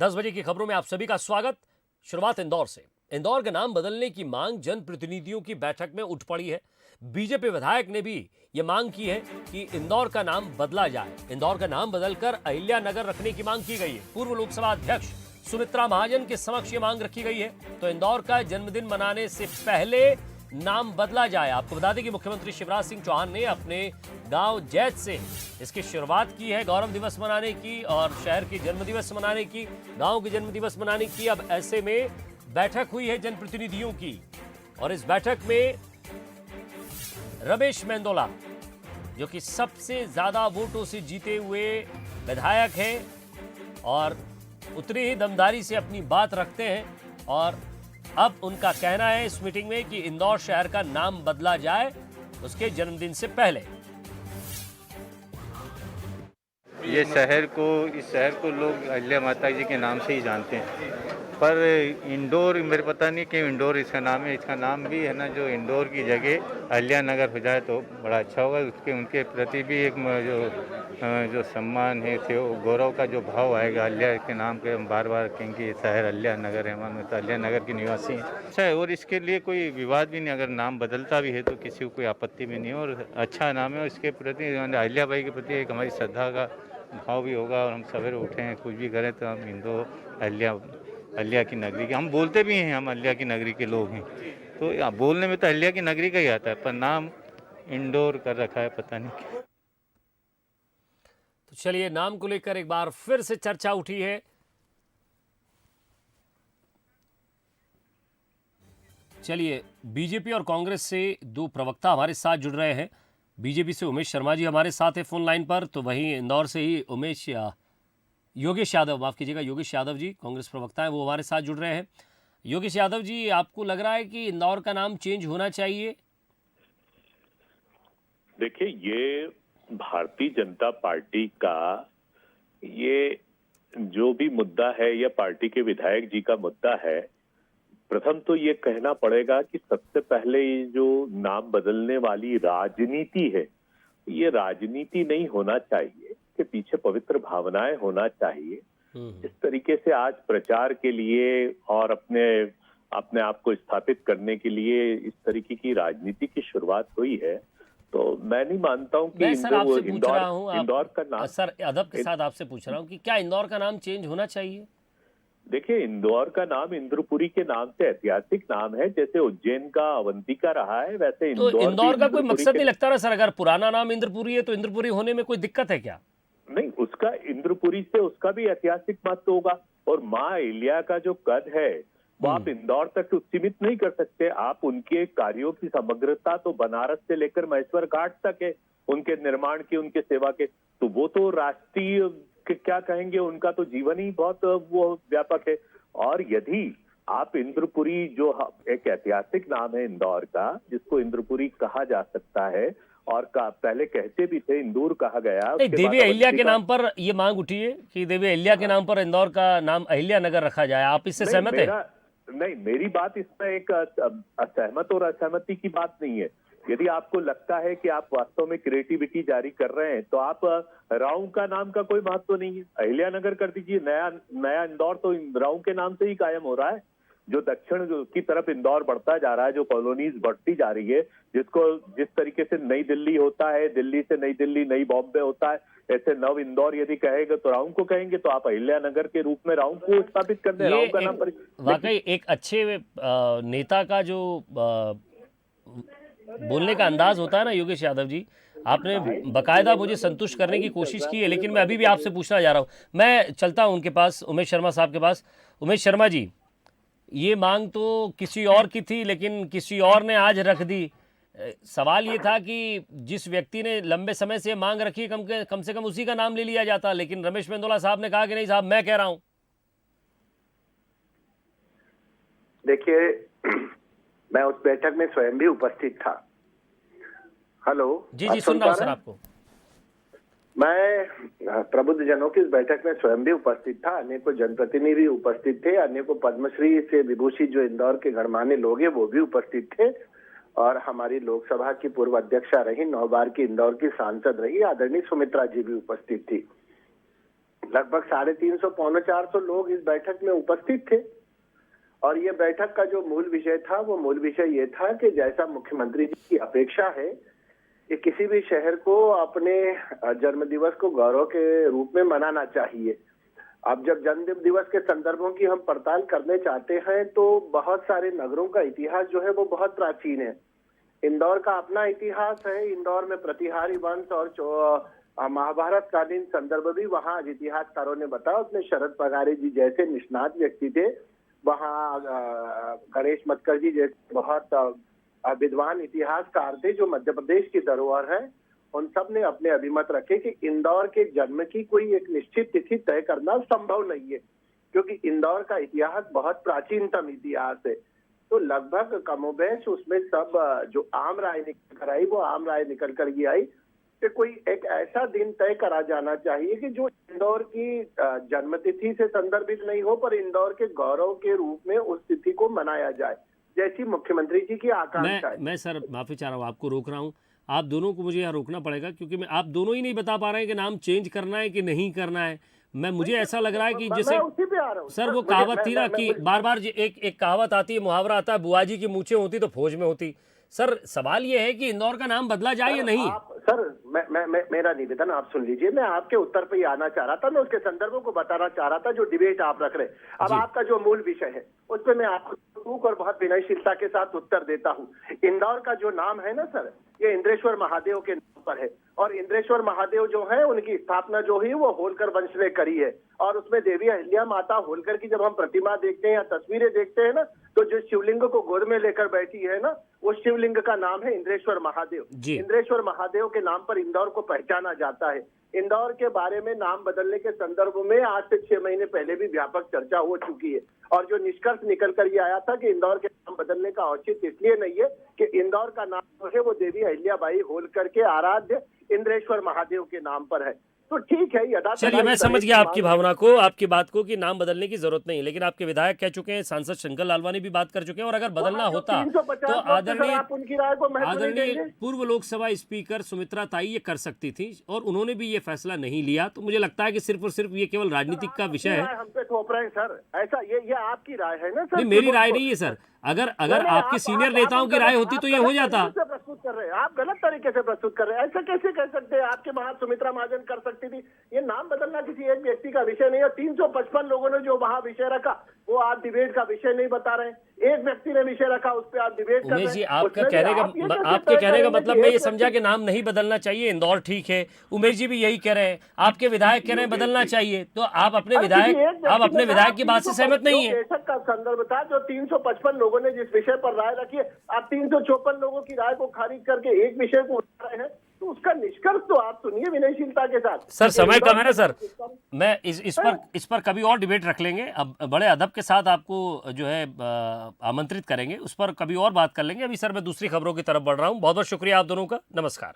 10 बजे की खबरों में आप सभी का स्वागत। शुरुआत इंदौर से। इंदौर का नाम बदलने की मांग जनप्रतिनिधियों की बैठक में उठ पड़ी है। बीजेपी विधायक ने भी यह मांग की है कि इंदौर का नाम बदला जाए। इंदौर का नाम बदलकर अहिल्या नगर रखने की मांग की गई है। पूर्व लोकसभा अध्यक्ष सुमित्रा महाजन के समक्ष यह मांग रखी गई है। तो इंदौर का जन्मदिन मनाने से पहले नाम बदला जाए। आपको बता दें कि मुख्यमंत्री शिवराज सिंह चौहान ने अपने गांव जैत से इसकी शुरुआत की है गौरव दिवस मनाने की और शहर के जन्म दिवस मनाने की, गांव के जन्म दिवस मनाने की। अब ऐसे में बैठक हुई है जनप्रतिनिधियों की और इस बैठक में रमेश मेंदोला जो कि सबसे ज्यादा वोटों से जीते हुए विधायक हैं और उतनी ही दमदारी से अपनी बात रखते हैं और अब उनका कहना है इस मीटिंग में कि इंदौर शहर का नाम बदला जाए उसके जन्मदिन से पहले। इस शहर को लोग अहिल्या माता जी के नाम से ही जानते हैं, पर इंदौर मेरे पता नहीं कि इंदौर इसका नाम है। इसका नाम भी है ना, जो इंदौर की जगह अहिल्या नगर हो जाए तो बड़ा अच्छा होगा। उनके प्रति भी एक जो सम्मान है, थे गौरव का जो भाव आएगा। अहिल्या के नाम पे हम बार बार कहेंगे ये शहर अहिल्या नगर है, हम तो अहिल्या नगर के निवासी हैं। अच्छा है और इसके लिए कोई विवाद भी नहीं। अगर नाम बदलता भी है तो किसी को कोई आपत्ति भी नहीं है और अच्छा नाम है। और इसके प्रति अहिल्या बाई के प्रति एक हमारी श्रद्धा का भाव भी होगा। और हम सवेरे उठे हैं, कुछ भी करें तो हम इंदौर अहिल्या की नगरी के, हम बोलते भी हैं हम अहिल्या की नगरी के लोग हैं। तो बोलने में तो अहिल्या की नगरी का ही आता है, पर नाम इंदौर कर रखा है, पता नहीं क्या। तो चलिए, नाम को लेकर एक बार फिर से चर्चा उठी है। चलिए, बीजेपी और कांग्रेस से दो प्रवक्ता हमारे साथ जुड़ रहे हैं। बीजेपी से उमेश शर्मा जी हमारे साथ है फोन लाइन पर, तो वहीं इंदौर से ही योगेश यादव, माफ कीजिएगा, योगेश यादव जी कांग्रेस प्रवक्ता हैं, वो हमारे साथ जुड़ रहे हैं। योगेश यादव जी, आपको लग रहा है कि इंदौर का नाम चेंज होना चाहिए? देखिए, ये भारतीय जनता पार्टी का ये जो भी मुद्दा है या पार्टी के विधायक जी का मुद्दा है, प्रथम तो ये कहना पड़ेगा कि सबसे पहले ये जो नाम बदलने वाली राजनीति है, ये राजनीति नहीं होना चाहिए, के पीछे पवित्र भावनाएं होना चाहिए। इस तरीके से आज प्रचार के लिए और अपने आप को स्थापित करने के लिए इस तरीके की राजनीति की शुरुआत हुई है, तो मैं नहीं मानता हूं कि इंदौर का नाम, सर अदब के साथ आपसे पूछ रहा हूं कि क्या इंदौर का नाम चेंज होना चाहिए? देखिए, इंदौर का नाम इंद्रपुरी के नाम से ऐतिहासिक नाम है। जैसे उज्जैन का अवंतिका रहा है, वैसे तो इंदौर का कोई मकसद नहीं लगता ना सर? अगर पुराना नाम इंद्रपुरी है तो इंद्रपुरी होने में कोई दिक्कत है क्या? नहीं, उसका इंद्रपुरी से उसका भी ऐतिहासिक महत्व होगा। और माँ अहिल्या का जो कद है वो आप इंदौर तक सीमित नहीं कर सकते। आप उनके कार्यों की समग्रता तो बनारस से लेकर महेश्वर घाट तक है, उनके निर्माण की, उनके सेवा के, तो वो तो राष्ट्रीय क्या कहेंगे, उनका तो जीवन ही बहुत वो व्यापक है। और यदि आप इंद्रपुरी, जो एक ऐतिहासिक नाम है इंदौर का, जिसको इंद्रपुरी कहा जा सकता है और पहले कहते भी थे इंदौर कहा गया। देवी अहिल्या के नाम पर यह मांग उठी है कि देवी अहिल्या के नाम पर इंदौर का नाम अहिल्या नगर रखा जाए। आप इससे सहमत हैं? नहीं, मेरी बात इसमें एक असहमत और असहमति की बात नहीं है। यदि आपको लगता है कि आप वास्तव में क्रिएटिविटी जारी कर रहे हैं तो आप राऊ का नाम का कोई महत्व नहीं है, अहिल्या नगर कर दीजिए। नया इंदौर तो राऊ के नाम से ही कायम हो रहा है। जो दक्षिण की तरफ इंदौर बढ़ता जा रहा है, जो कॉलोनीज बढ़ती जा रही है, जिस तरीके से नई दिल्ली होता है, दिल्ली से नई दिल्ली, नई बॉम्बे होता है, ऐसे नव इंदौर यदि कहेगा तो राऊ को कहेंगे, तो आप अहिल्या नगर के रूप में राऊ को स्थापित कर दें, राऊ का नाम पर। वाकई एक अच्छे नेता का जो बोलने का अंदाज होता है ना योगेश यादव जी, आपने बकायदा मुझे संतुष्ट करने की कोशिश की है, लेकिन मैं अभी भी आपसे पूछना जा रहा हूं। मैं चलता हूं उनके पास, उमेश शर्मा साहब के पास। उमेश शर्मा जी, ये मांग तो किसी और की थी लेकिन किसी और ने आज रख दी। सवाल ये था कि जिस व्यक्ति ने लंबे समय से मांग रखी है, कम से कम उसी का नाम ले लिया जाता, लेकिन रमेश मेंदोला साहब ने कहा कि नहीं साहब, मैं कह रहा हूं। देखिए, मैं उस बैठक में स्वयं भी उपस्थित था। हेलो जी जी, सुन रहा हूं सर आपको। मैं प्रबुद्ध जनों की इस बैठक में स्वयं भी उपस्थित था, अनेकों जनप्रतिनिधि उपस्थित थे, अनेकों पद्मश्री से विभूषित जो इंदौर के गणमान्य लोग हैं वो भी उपस्थित थे, और हमारी लोकसभा की पूर्व अध्यक्षा रही, 9 बार की इंदौर की सांसद रही आदरणीय सुमित्रा जी भी उपस्थित थी। लगभग 350 पौने 400 लोग इस बैठक में उपस्थित थे। और ये बैठक का जो मूल विषय था वो मूल विषय ये था कि जैसा मुख्यमंत्री जी की अपेक्षा है कि किसी भी शहर को अपने जन्मदिवस को गौरव के रूप में मनाना चाहिए। अब जब जन्म दिवस के संदर्भों की हम पड़ताल करने चाहते हैं तो बहुत सारे नगरों का इतिहास जो है वो बहुत प्राचीन है। इंदौर का अपना इतिहास है। इंदौर में प्रतिहारी वंश और महाभारत कालीन संदर्भ भी वहाँ इतिहासकारों ने बताया। उसमें शरद पगारे जी जैसे निष्णात व्यक्ति थे, वहाँ गणेश मतकर जी जैसे बहुत विद्वान इतिहासकार थे जो मध्य प्रदेश की धरोहर है। उन सब ने अपने अभिमत रखे कि इंदौर के जन्म की कोई एक निश्चित तिथि तय करना संभव नहीं है, क्योंकि इंदौर का इतिहास बहुत प्राचीनतम इतिहास है। तो लगभग कमोबेश उसमें सब जो आम राय निकल कर आई वो आम राय निकल कर ये आई कि कोई एक ऐसा दिन तय करा जाना चाहिए कि जो इंदौर की जन्मतिथि से संदर्भित नहीं हो, पर इंदौर के गौरव के रूप में उस तिथि को मनाया जाए, जैसी मुख्यमंत्री जी की आकांक्षा है। मैं सर माफी चाह रहा हूँ, आपको रोक रहा हूँ। आप दोनों को मुझे यहाँ रोकना पड़ेगा, क्योंकि आप दोनों ही नहीं बता पा रहे हैं कि नाम चेंज करना है कि नहीं करना है। मुझे ऐसा लग रहा है कि जैसे सर वो कहावत थी ना कि बार बार एक कहावत आती है, मुहावरा आता है, बुआ जी की मूछें होती तो फौज में होती। सर सवाल ये है कि इंदौर का नाम बदला जाए या नहीं? सर मेरा निवेदन आप सुन लीजिए। मैं आपके उत्तर पे ही आना चाह रहा था, मैं उसके संदर्भों को बताना चाह रहा था जो डिबेट आप रख रहे। अब आपका जो मूल विषय है उस पर मैं आपको टूक और बहुत विनयशीलता के साथ उत्तर देता हूँ। इंदौर का जो नाम है ना सर, ये इंद्रेश्वर महादेव के नाम पर है। और इंद्रेश्वर महादेव जो है उनकी स्थापना जो है वो होलकर वंश ने करी है। और उसमें देवी अहिल्या माता होलकर की जब हम प्रतिमा देखते हैं या तस्वीरें देखते हैं ना, तो जो शिवलिंग को गोद में लेकर बैठी है ना, वो शिवलिंग का नाम है इंद्रेश्वर महादेव। इंद्रेश्वर महादेव के नाम पर इंदौर को पहचाना जाता है। इंदौर के बारे में नाम बदलने के संदर्भ में आज से 6 महीने पहले भी व्यापक चर्चा हो चुकी है। और जो निष्कर्ष निकल कर ये आया था कि इंदौर के नाम बदलने का औचित्य इसलिए नहीं है कि इंदौर का नाम जो है वो देवी अहिल्याबाई होलकर के आराध्य इंद्रेश्वर महादेव के नाम पर है। तो ठीक है, यदा चलिए मैं समझ गया आपकी भावना को, आपकी बात को कि नाम बदलने की जरूरत नहीं है। लेकिन आपके विधायक कह चुके हैं, सांसद शंकर लालवानी भी बात कर चुके हैं, और अगर बदलना होता तो आदरणीय पूर्व लोकसभा स्पीकर सुमित्रा ताई ये कर सकती थी, और उन्होंने भी ये फैसला नहीं लिया। तो मुझे लगता है कि सिर्फ और सिर्फ ये केवल राजनीतिक का विषय है। हम पे थोप रहे हैं सर, ऐसा ये आपकी राय है ना सर? नहीं, मेरी राय नहीं है सर। अगर आपके सीनियर नेताओं की राय होती तो ये हो जाता। प्रस्तुत कर रहे हैं आप, गलत तरीके से प्रस्तुत कर रहे हैं। ऐसा कैसे कह सकते हैं? आपके वहां सुमित्रा महाजन कर सकती थी। ये नाम बदलना किसी एक व्यक्ति का विषय नहीं है। 355 लोगों ने जो वहां विषय रखा वो आप डिबेट का विषय नहीं बता रहे। एक व्यक्ति ने विषय रखा, उस पर आप डिबेट कर रहे हैं। उमेश जी, आपके कहने का मतलब मैं ये समझा कि नाम नहीं बदलना चाहिए, इंदौर ठीक है। उमेश जी भी यही कह रहे हैं, आपके विधायक कह रहे हैं बदलना चाहिए। तो आप अपने विधायक की बात से सहमत नहीं है? बैठक का संदर्भ था जो 355 लोगों ने जिस विषय पर राय रखी है, आप 354 लोगों की राय को खारिज करके एक विषय को उठा रहे हैं। तो उसका निष्कर्ष तो आप सुनिए विनयशीलता के साथ। सर समय कम है ना सर, मैं इस पर कभी और डिबेट रख लेंगे। अब बड़े अदब के साथ आपको जो है आमंत्रित करेंगे, उस पर कभी और बात कर लेंगे। अभी सर मैं दूसरी खबरों की तरफ बढ़ रहा हूँ। बहुत बहुत शुक्रिया आप दोनों का। नमस्कार।